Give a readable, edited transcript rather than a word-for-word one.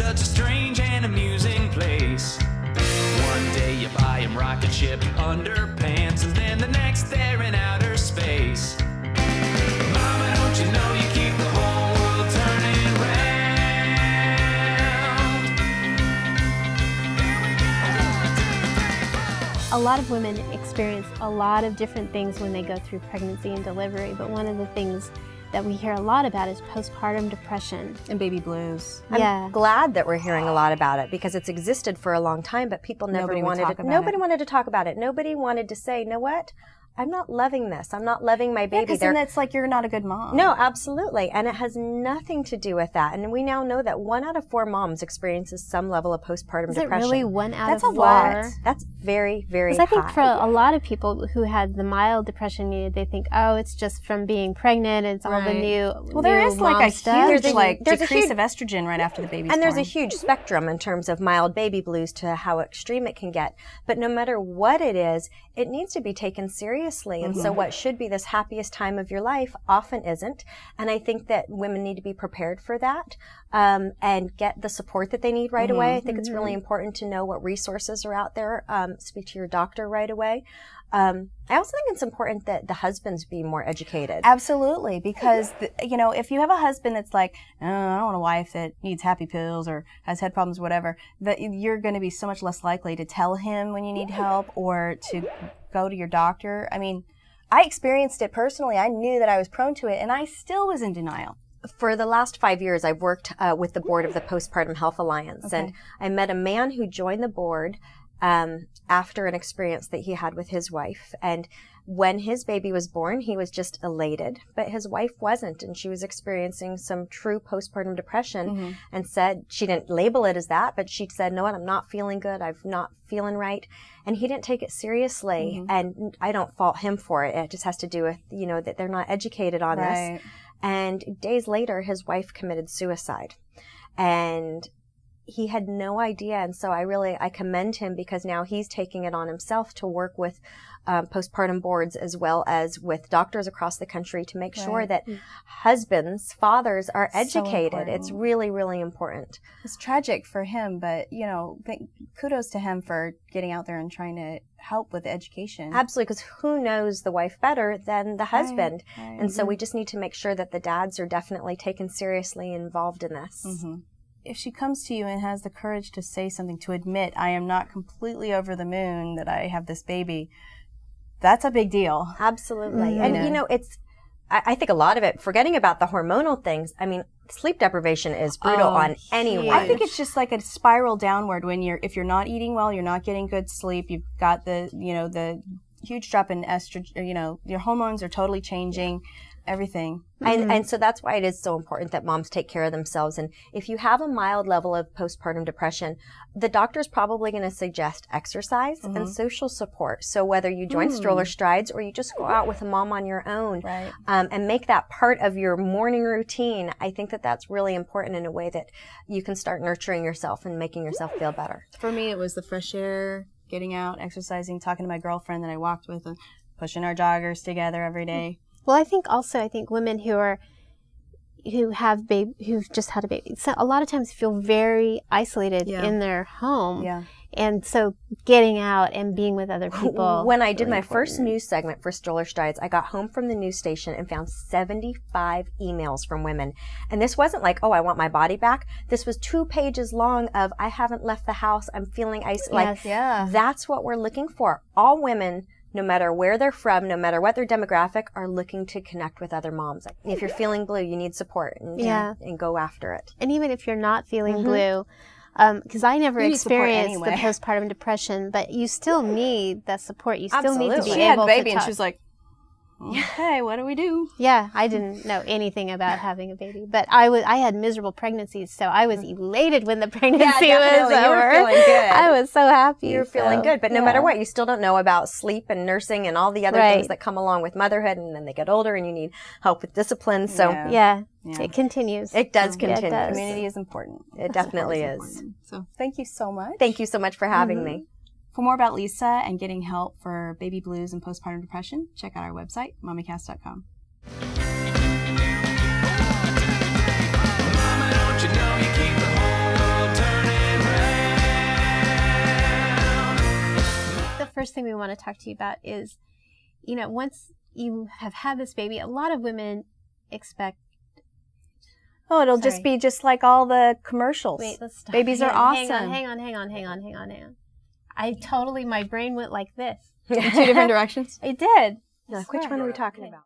such a strange and amusing place. One day you buy him rocket ship underpants, and then the next they're in outer space. Mama, don't you know you keep the whole world turning round? A lot of women experience a lot of different things when they go through pregnancy and delivery, but one of the things that we hear a lot about is postpartum depression. And baby blues. I'm glad that we're hearing a lot about it because it's existed for a long time, but people nobody wanted to talk about it. Nobody wanted to say, you know what? I'm not loving this. I'm not loving my baby. Because then it's like you're not a good mom. No, absolutely. And it has nothing to do with that. And we now know that 1 out of 4 moms experiences some level of postpartum depression. Is it really 1 out of 4? That's a lot. That's very, very high. Because I think for a lot of people who had the mild depression, they think, oh, it's just from being pregnant. It's all the new Well, there is like a huge there's decrease of estrogen right after the baby's born. And there's a huge spectrum in terms of mild baby blues to how extreme it can get. But no matter what it is, it needs to be taken seriously. And so what should be this happiest time of your life often isn't. And I think that women need to be prepared for that and get the support that they need right away. I think it's really important to know what resources are out there. Speak to your doctor right away. I also think it's important that the husbands be more educated. Absolutely, because if you have a husband that's like, oh, I don't want a wife that needs happy pills or has head problems, whatever, that you're going to be so much less likely to tell him when you need help or to go to your doctor. I mean, I experienced it personally. I knew that I was prone to it, and I still was in denial. For the last 5 years, I've worked with the board of the Postpartum Health Alliance, and I met a man who joined the board after an experience that he had with his wife. And when his baby was born, he was just elated, but his wife wasn't, and she was experiencing some true postpartum depression and said, she didn't label it as that, but she said, no, I'm not feeling good. I'm not feeling right. And he didn't take it seriously. And I don't fault him for it. It just has to do with, that they're not educated on this. And days later, his wife committed suicide. And he had no idea. And so I commend him because now he's taking it on himself to work with postpartum boards as well as with doctors across the country to make sure that husbands, fathers are educated. So it's really, really important. It's tragic for him, but, kudos to him for getting out there and trying to help with education. Absolutely, because who knows the wife better than the husband? And so we just need to make sure that the dads are definitely taken seriously involved in this. If she comes to you and has the courage to say something, to admit, I am not completely over the moon that I have this baby, that's a big deal. Absolutely. And, I think a lot of it, forgetting about the hormonal things, sleep deprivation is brutal on anyone. I think it's just like a spiral downward when if you're not eating well, you're not getting good sleep, you've got the huge drop in estrogen, your hormones are totally changing. Everything. And so that's why it is so important that moms take care of themselves. And if you have a mild level of postpartum depression, the doctor's probably going to suggest exercise and social support. So whether you join Stroller Strides or you just go out with a mom on your own and make that part of your morning routine, I think that that's really important in a way that you can start nurturing yourself and making yourself feel better. For me, it was the fresh air, getting out, exercising, talking to my girlfriend that I walked with, and pushing our joggers together every day. Well, I think women who've just had a baby, so a lot of times feel very isolated in their home. And so getting out and being with other people. When I did my first news segment for Stroller Strides, I got home from the news station and found 75 emails from women. And this wasn't like, oh, I want my body back. This was 2 pages long of, I haven't left the house. I'm feeling isolated. That's what we're looking for. All women, no matter where they're from, no matter what their demographic, are looking to connect with other moms. If you're feeling blue, you need support and go after it. And even if you're not feeling blue, because I never experienced the postpartum depression, but you still need that support. You still need to be able to talk. She had a baby and she was like, okay, what do we do? Yeah, I didn't know anything about having a baby, but I had miserable pregnancies, so I was elated when the pregnancy was over. You were feeling good. I was so happy. You were feeling good, but no matter what, you still don't know about sleep and nursing and all the other things that come along with motherhood, and then they get older and you need help with discipline. So it continues. It does continue. It does. Community is important. It definitely is. So thank you so much. Thank you so much for having me. For more about Lisa and getting help for baby blues and postpartum depression, check out our website, mommycast.com. Mama, don't you know you keep the whole world turning? first thing we want to talk to you about is, you know, once you have had this baby, a lot of women expect. Oh, it'll just be just like all the commercials. Wait, let's stop. Babies are awesome. Hang on. My brain went like this. In 2 different directions? It did. Which one are we talking about?